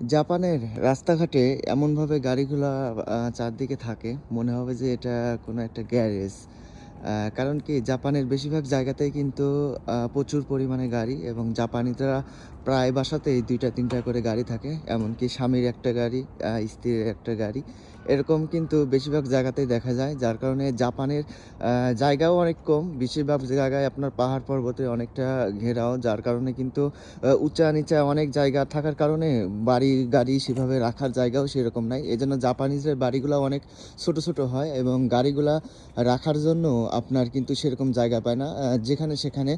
জাপানের রাস্তাঘাটে এমনভাবে গাড়িগুলা চারদিকে থাকে, মনে হবে যে এটা কোনো একটা গ্যারেজ। কারণ কি জাপানের বেশিরভাগ জায়গাতেই কিন্তু প্রচুর পরিমাণে গাড়ি এবং জাপানিরা প্রায় বাসাতেই ২ টা ৩ টা করে গাড়ি থাকে। এমনকি স্বামীর একটা গাড়ি, স্ত্রীর একটা গাড়ি। এরকম কিন্তু বেশিরভাগ জায়গাতেই দেখা যায়। যার কারণে জাপানের জায়গাও অনেক কম। বেশিরভাগ জায়গায় আপনার পাহাড় পর্বতে অনেকটা ঘেরাও। যার কারণে কিন্তু উঁচা-নিচা অনেক জায়গা থাকার কারণে গাড়ি সেভাবে রাখার জায়গাও সেরকম নাই। এজন্য জাপানিজদের বাড়িগুলা অনেক ছোট, ছোট হয় এবং গাড়িগুলা রাখার জন্য আপনার কিন্তু সেরকম জায়গা পায় না। যেখানে সেখানে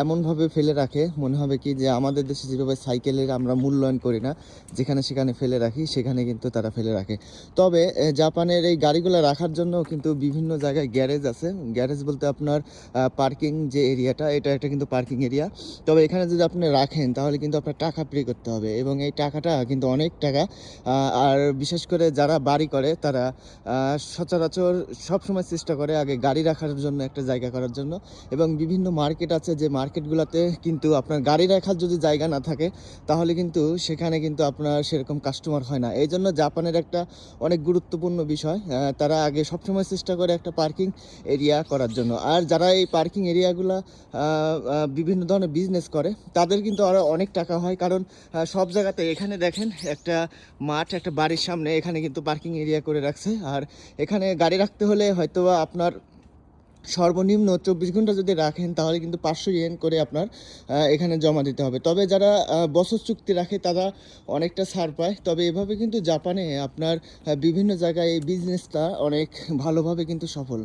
এমনভাবে ফেলে রাখে, মনে হবে কি যে আমাদের দেশে যেভাবে সাইকেলের আমরা মূল্যায়ন করি না, যেখানে সেখানে ফেলে রাখি, সেখানে কিন্তু তারা ফেলে রাখে। তবে জাপানের এই গাড়িগুলা রাখার জন্য কিন্তু বিভিন্ন জায়গায় গ্যারেজ আছে। গ্যারেজ বলতে আপনার পার্কিং যে এরিয়াটা, এটা কিন্তু পার্কিং এরিয়া। তবে এখানে যদি আপনি রাখেন তাহলে কিন্তু আপনার টাকা পে করতে হবে এবং এই টাকাটা কিন্তু অনেক টাকা। আর বিশেষ করে যারা বাড়ি করে তারা সচরাচর সবসময় চেষ্টা করে আগে গাড়ি রাখার জন্য একটা জায়গা করার জন্য। এবং বিভিন্ন মার্কেট আছে যে মার্কেটগুলোতে কিন্তু আপনার গাড়ি রাখার যদি জায়গা না থাকে তাহলে কিন্তু সেখানে কিন্তু আপনার সেরকম কাস্টমার হয় না। এইজন্য জাপানের একটা অনেক গুরুত্বপূর্ণ বিষয়, তারা আগে সবসময় চেষ্টা করে একটা পার্কিং এরিয়া করার জন্য। আর যারা এই পার্কিং এরিয়াগুলা বিভিন্ন ধরনের বিজনেস করে তাদের কিন্তু আরও অনেক টাকা হয়, কারণ সব জায়গাতে এখানে দেখেন একটা মাঠ, একটা বাড়ির সামনে এখানে কিন্তু পার্কিং এরিয়া করে রাখছে। আর এখানে গাড়ি রাখতে হলে হয়তোবা আপনার সর্বনিম্ন ২৪ ঘন্টা যদি রাখেন তাহলে কিন্তু ৫০০ ইয়েন করে আপনার এখানে জমা দিতে হবে। তবে যারা বছর চুক্তি রাখে তারা অনেকটা ছাড় পায়। তবে এভাবে কিন্তু জাপানে আপনার বিভিন্ন জায়গায় এই বিজনেসটা অনেক ভালোভাবে কিন্তু সফল।